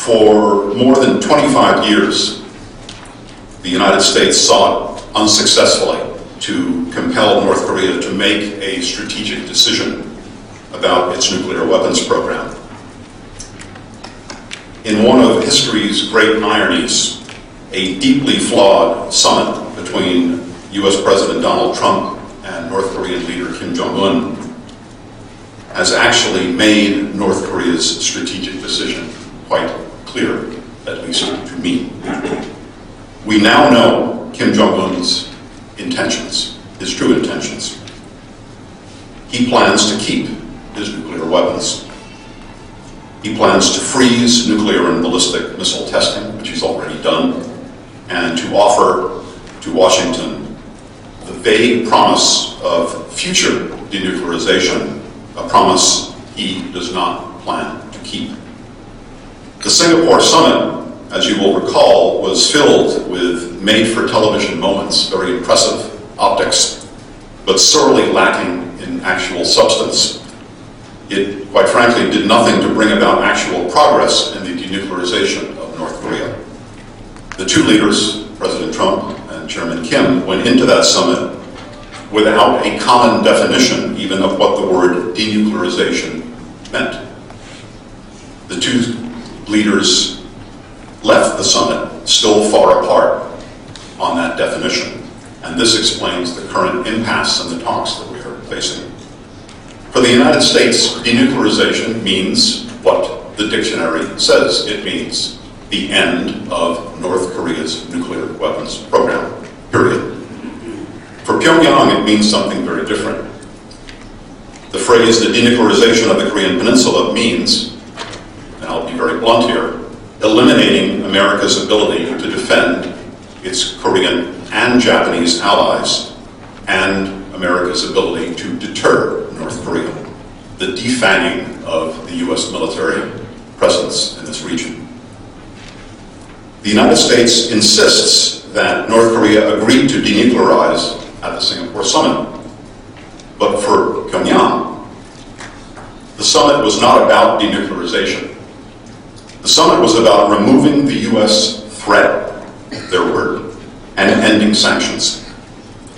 For more than 25 years, the United States sought unsuccessfully to compel North Korea to make a strategic decision about its nuclear weapons program. In one of history's great ironies, a deeply flawed summit between US President Donald Trump and North Korean leader Kim Jong-un has actually made North Korea's strategic decision quite clear, at least to me. We now know Kim Jong-un's intentions, his true intentions. He plans to keep his nuclear weapons. He plans to freeze nuclear and ballistic missile testing, which he's already done, and to offer to Washington the vague promise of future denuclearization, a promise he does not plan to keep. The Singapore summit, as you will recall, was filled with made-for-television moments, very impressive optics, but sorely lacking in actual substance. It, quite frankly, did nothing to bring about actual progress in the denuclearization of North Korea. The two leaders, President Trump and Chairman Kim, went into that summit without a common definition even of what the word denuclearization meant. The two leaders left the summit still far apart on that definition, and this explains the current impasse in the talks that we are facing. For the United States, denuclearization means what the dictionary says it means: the end of North Korea's nuclear weapons program, period. For Pyongyang, it means something very different. The phrase the denuclearization of the Korean Peninsula means, and I'll be very blunt here, eliminating America's ability to defend its Korean and Japanese allies and America's ability to deter North Korea, the defanging of the US military presence in this region. The United States insists that North Korea agreed to denuclearize at the Singapore summit. But for Pyongyang, the summit was not about denuclearization. The summit was about removing the US threat, their word, and ending sanctions.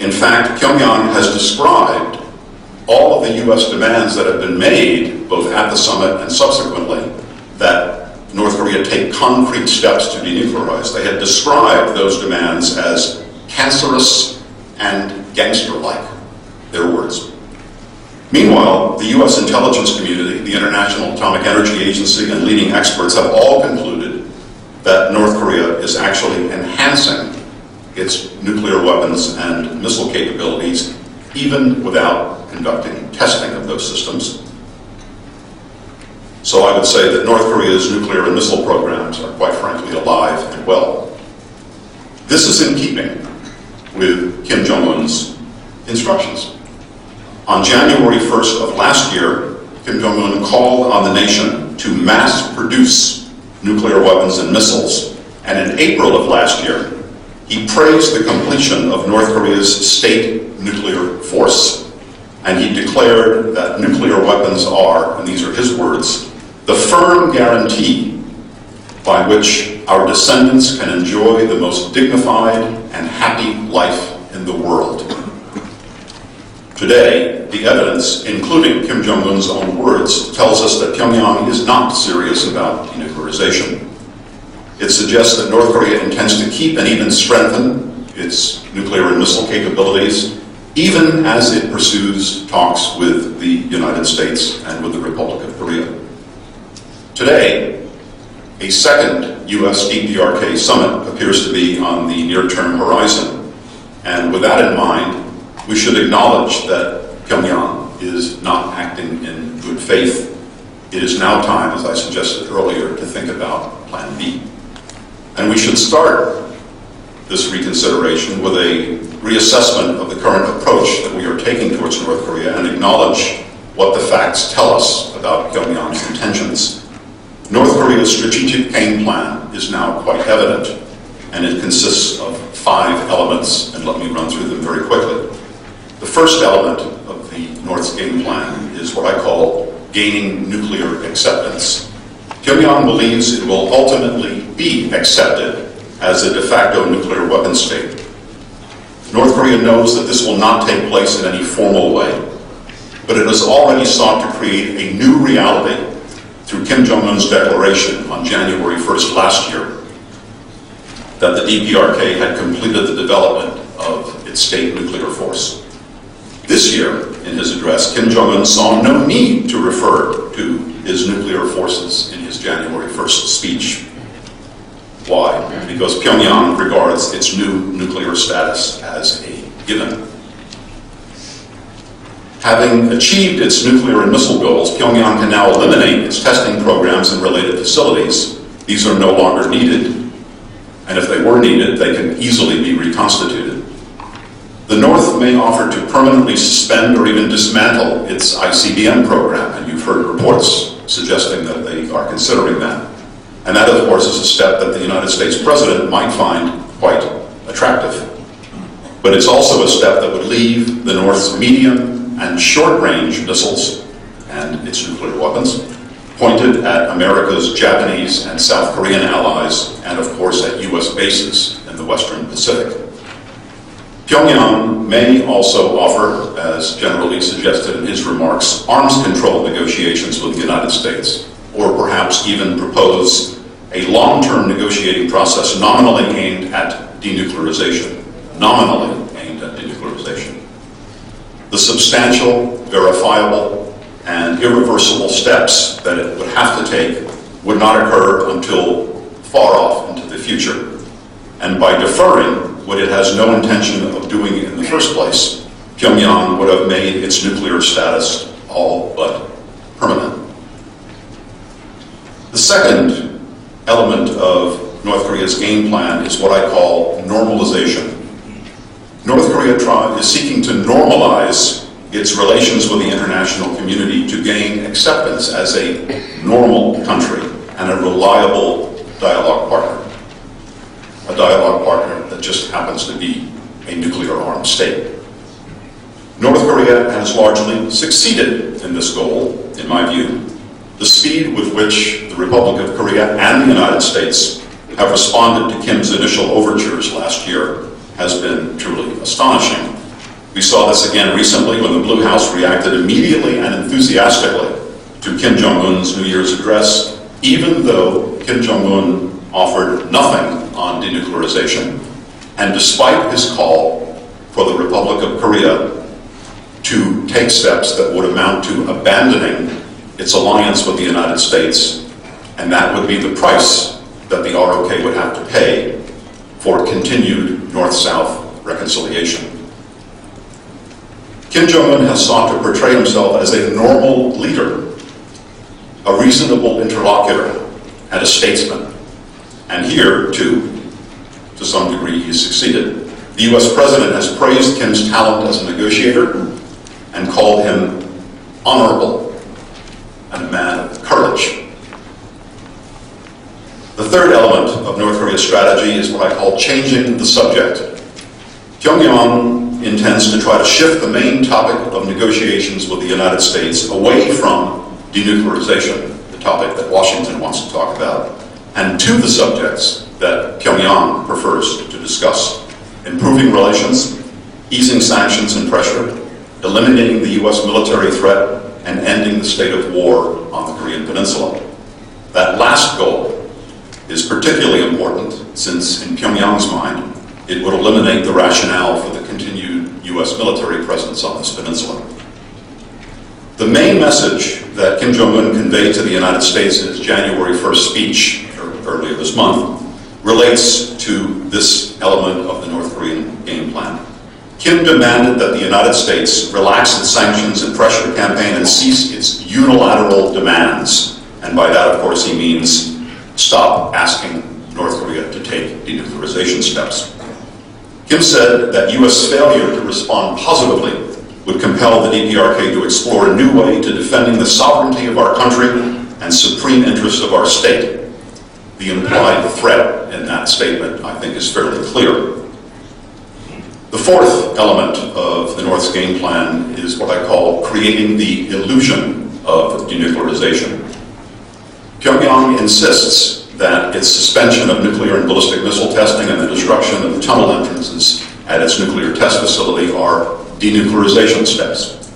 In fact, Pyongyang has described all of the US demands that have been made, both at the summit and subsequently, that North Korea take concrete steps to denuclearize. They had described those demands as cancerous and gangster-like, their words. Meanwhile, the US intelligence community, the International Atomic Energy Agency, and leading experts have all concluded that North Korea is actually enhancing its nuclear weapons and missile capabilities, even without conducting testing of those systems. So I would say that North Korea's nuclear and missile programs are quite frankly alive and well. This is in keeping with Kim Jong-un's instructions. On January 1st of last year, Kim Jong-un called on the nation to mass produce nuclear weapons and missiles, and in April of last year, he praised the completion of North Korea's state nuclear force, and he declared that nuclear weapons are, and these are his words, the firm guarantee by which our descendants can enjoy the most dignified and happy life in the world. Today, the evidence, including Kim Jong-un's own words, tells us that Pyongyang is not serious about denuclearization. It suggests that North Korea intends to keep and even strengthen its nuclear and missile capabilities, even as it pursues talks with the United States and with the Republic of Korea. Today, a second US DPRK summit appears to be on the near-term horizon, and with that in mind, we should acknowledge that Pyongyang is not acting in good faith. It is now time, as I suggested earlier, to think about Plan B. And we should start this reconsideration with a reassessment of the current approach that we are taking towards North Korea and acknowledge what the facts tell us about Pyongyang's intentions. North Korea's strategic game plan is now quite evident, and it consists of 5 elements, and let me run through them very quickly. The first element of the North's game plan is what I call gaining nuclear acceptance. Pyongyang believes it will ultimately be accepted as a de facto nuclear weapon state. North Korea knows that this will not take place in any formal way, but it has already sought to create a new reality through Kim Jong-un's declaration on January 1st last year that the DPRK had completed the development of its state nuclear force. This year, in his address, Kim Jong-un saw no need to refer to his nuclear forces in his January 1st speech. Why? Because Pyongyang regards its new nuclear status as a given. Having achieved its nuclear and missile goals, Pyongyang can now eliminate its testing programs and related facilities. These are no longer needed, and if they were needed, they can easily be reconstituted. The North may offer to permanently suspend or even dismantle its ICBM program, and you've heard reports suggesting that they are considering that. And that, of course, is a step that the United States President might find quite attractive. But it's also a step that would leave the North's medium and short-range missiles and its nuclear weapons pointed at America's Japanese and South Korean allies, and of course at US bases in the Western Pacific. Pyongyang may also offer, as General Lee suggested in his remarks, arms control negotiations with the United States, or perhaps even propose a long-term negotiating process nominally aimed at denuclearization. Nominally aimed at denuclearization. The substantial, verifiable, and irreversible steps that it would have to take would not occur until far off into the future. And by deferring what it has no intention of doing in the first place, Pyongyang would have made its nuclear status all but permanent. The second element of North Korea's game plan is what I call normalization. North Korea is seeking to normalize its relations with the international community to gain acceptance as a normal country and a reliable dialogue partner. A dialogue partner that just happens to be a nuclear-armed state. North Korea has largely succeeded in this goal, in my view. The speed with which the Republic of Korea and the United States have responded to Kim's initial overtures last year has been truly astonishing. We saw this again recently when the Blue House reacted immediately and enthusiastically to Kim Jong-un's New Year's address, even though Kim Jong-un offered nothing on denuclearization, and despite his call for the Republic of Korea to take steps that would amount to abandoning its alliance with the United States, and that would be the price that the ROK would have to pay for continued North-South reconciliation. Kim Jong-un has sought to portray himself as a normal leader, a reasonable interlocutor, and a statesman. And here, too, to some degree, he's succeeded. The US President has praised Kim's talent as a negotiator and called him honorable and a man of courage. The third element of North Korea's strategy is what I call changing the subject. Pyongyang intends to try to shift the main topic of negotiations with the United States away from denuclearization, the topic that Washington wants to talk about, and to the subjects that Pyongyang prefers to discuss: improving relations, easing sanctions and pressure, eliminating the US military threat, and ending the state of war on the Korean Peninsula. That last goal is particularly important since, in Pyongyang's mind, it would eliminate the rationale for the continued US military presence on this peninsula. The main message that Kim Jong-un conveyed to the United States in his January 1st speech, earlier this month, relates to this element of the North Korean game plan. Kim demanded that the United States relax its sanctions and pressure campaign and cease its unilateral demands. And by that, of course, he means stop asking North Korea to take denuclearization steps. Kim said that US failure to respond positively would compel the DPRK to explore a new way to defending the sovereignty of our country and supreme interests of our state. The implied threat in that statement, I think, is fairly clear. The fourth element of the North's game plan is what I call creating the illusion of denuclearization. Pyongyang insists that its suspension of nuclear and ballistic missile testing and the destruction of the tunnel entrances at its nuclear test facility are denuclearization steps.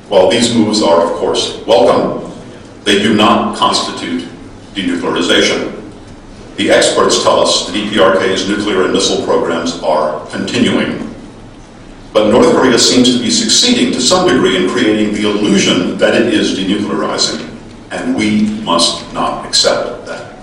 While these moves are, of course, welcome, they do not constitute denuclearization. The experts tell us the DPRK's nuclear and missile programs are continuing. But North Korea seems to be succeeding to some degree in creating the illusion that it is denuclearizing, and we must not accept that.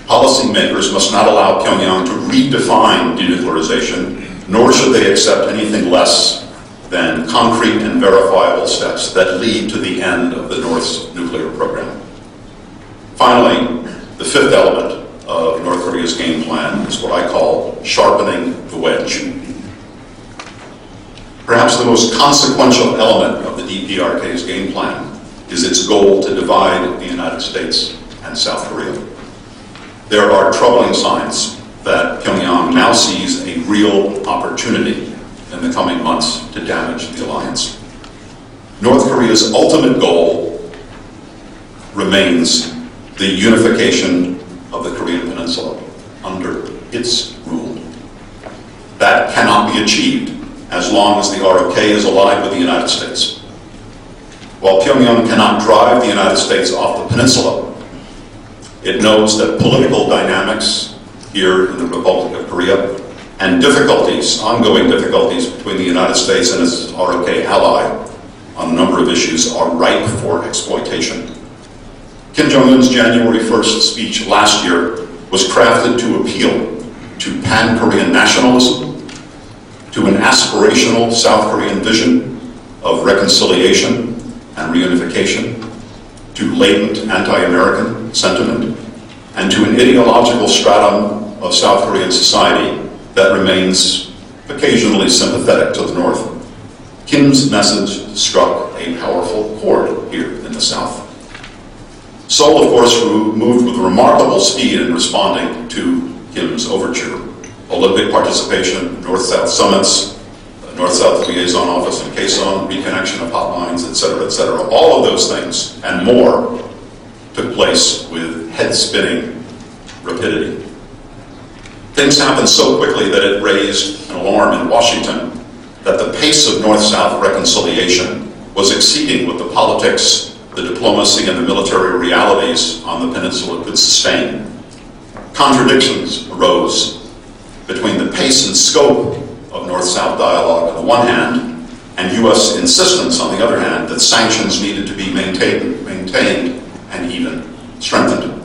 Policymakers must not allow Pyongyang to redefine denuclearization, nor should they accept anything less than concrete and verifiable steps that lead to the end of the North's nuclear program. Finally, the fifth element of North Korea's game plan is what I call sharpening the wedge. Perhaps the most consequential element of the DPRK's game plan is its goal to divide the United States and South Korea. There are troubling signs that Pyongyang now sees a real opportunity in the coming months to damage the alliance. North Korea's ultimate goal remains the unification of the Korean Peninsula under its rule. That cannot be achieved as long as the ROK is allied with the United States. While Pyongyang cannot drive the United States off the peninsula, it knows that political dynamics here in the Republic of Korea and difficulties, ongoing difficulties between the United States and its ROK ally on a number of issues are ripe for exploitation. Kim Jong-un's January 1st speech last year was crafted to appeal to pan-Korean nationalism, to an aspirational South Korean vision of reconciliation and reunification, to latent anti-American sentiment, and to an ideological stratum of South Korean society that remains occasionally sympathetic to the North. Kim's message struck a powerful chord here in the South. Seoul, of course, moved with remarkable speed in responding to Kim's overture. Olympic participation, North-South summits, North-South liaison office in Kaesong, reconnection of hotlines, etc., etc. All of those things and more took place with head-spinning rapidity. Things happened so quickly that it raised an alarm in Washington that the pace of North-South reconciliation was exceeding what the politics, the diplomacy, and the military realities on the peninsula could sustain. Contradictions arose between the pace and scope of North-South dialogue on the one hand, and U.S. insistence on the other hand that sanctions needed to be maintained and even strengthened.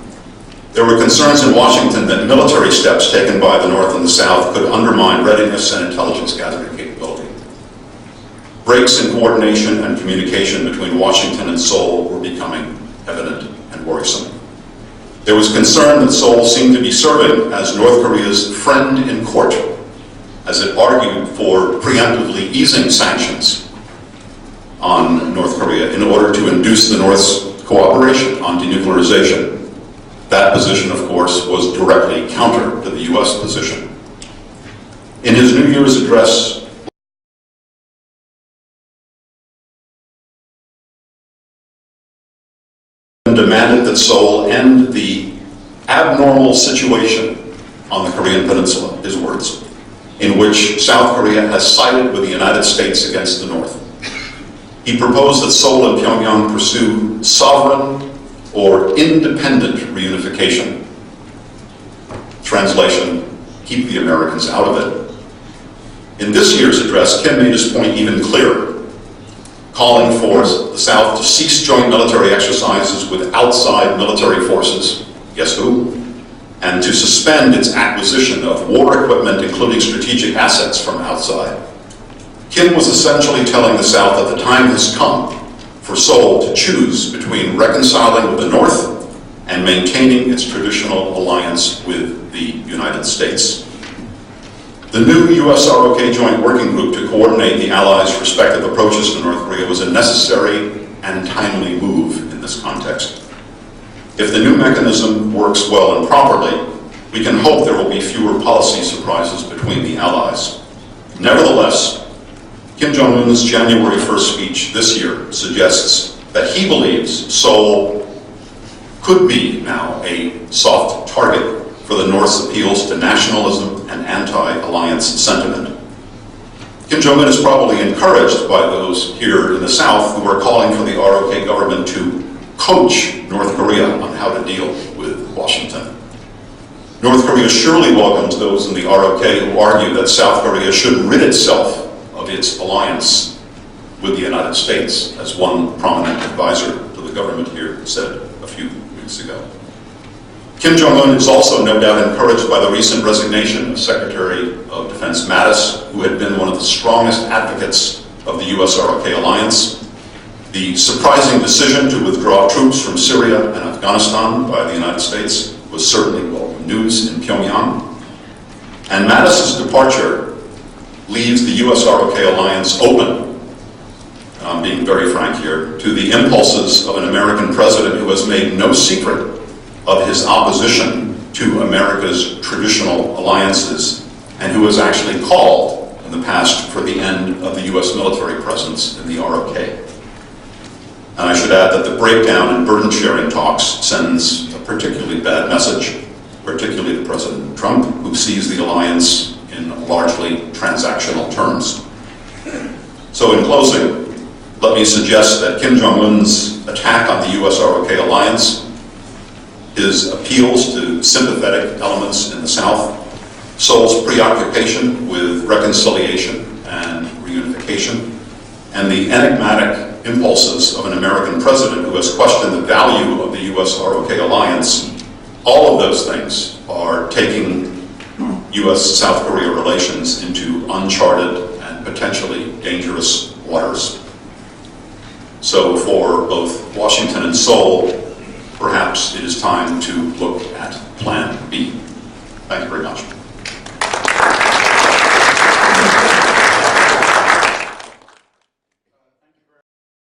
There were concerns in Washington that military steps taken by the North and the South could undermine readiness and intelligence gathering capability. Breaks in coordination and communication between Washington and Seoul were becoming evident and worrisome. There was concern that Seoul seemed to be serving as North Korea's friend in court as it argued for preemptively easing sanctions on North Korea in order to induce the North's cooperation on denuclearization. That position, of course, was directly counter to the U.S. position. In his New Year's address, demanded that Seoul end the abnormal situation on the Korean Peninsula, his words, in which South Korea has sided with the United States against the North. He proposed that Seoul and Pyongyang pursue sovereign or independent reunification. Translation, keep the Americans out of it. In this year's address, Kim made his point even clearer, calling for the South to cease joint military exercises with outside military forces, guess who? And to suspend its acquisition of war equipment, including strategic assets from outside. Kim was essentially telling the South that the time has come for Seoul to choose between reconciling with the North and maintaining its traditional alliance with the United States. The new US-ROK Joint Working Group to coordinate the Allies' respective approaches to North Korea was a necessary and timely move in this context. If the new mechanism works well and properly, we can hope there will be fewer policy surprises between the Allies. Nevertheless, Kim Jong-un's January 1st speech this year suggests that he believes Seoul could be now a soft target for the North's appeals to nationalism and anti-alliance sentiment. Kim Jong-un is probably encouraged by those here in the South who are calling for the ROK government to coach North Korea on how to deal with Washington. North Korea surely welcomes those in the ROK who argue that South Korea should rid itself of its alliance with the United States, as one prominent advisor to the government here said a few weeks ago. Kim Jong-un is also no doubt encouraged by the recent resignation of Secretary of Defense Mattis, who had been one of the strongest advocates of the US-ROK alliance. The surprising decision to withdraw troops from Syria and Afghanistan by the United States was certainly welcome news in Pyongyang. And Mattis's departure leaves the US-ROK alliance open, I'm being very frank here, to the impulses of an American president who has made no secret of his opposition to America's traditional alliances, and who has actually called in the past for the end of the US military presence in the ROK. And I should add that the breakdown in burden-sharing talks sends a particularly bad message, particularly to President Trump, who sees the alliance in largely transactional terms. So in closing, let me suggest that Kim Jong-un's attack on the US-ROK alliance, his appeals to sympathetic elements in the South, Seoul's preoccupation with reconciliation and reunification, and the enigmatic impulses of an American president who has questioned the value of the US-ROK alliance, all of those things are taking US-South Korea relations into uncharted and potentially dangerous waters. So for both Washington and Seoul, perhaps it is time to look at Plan B. Thank you very much.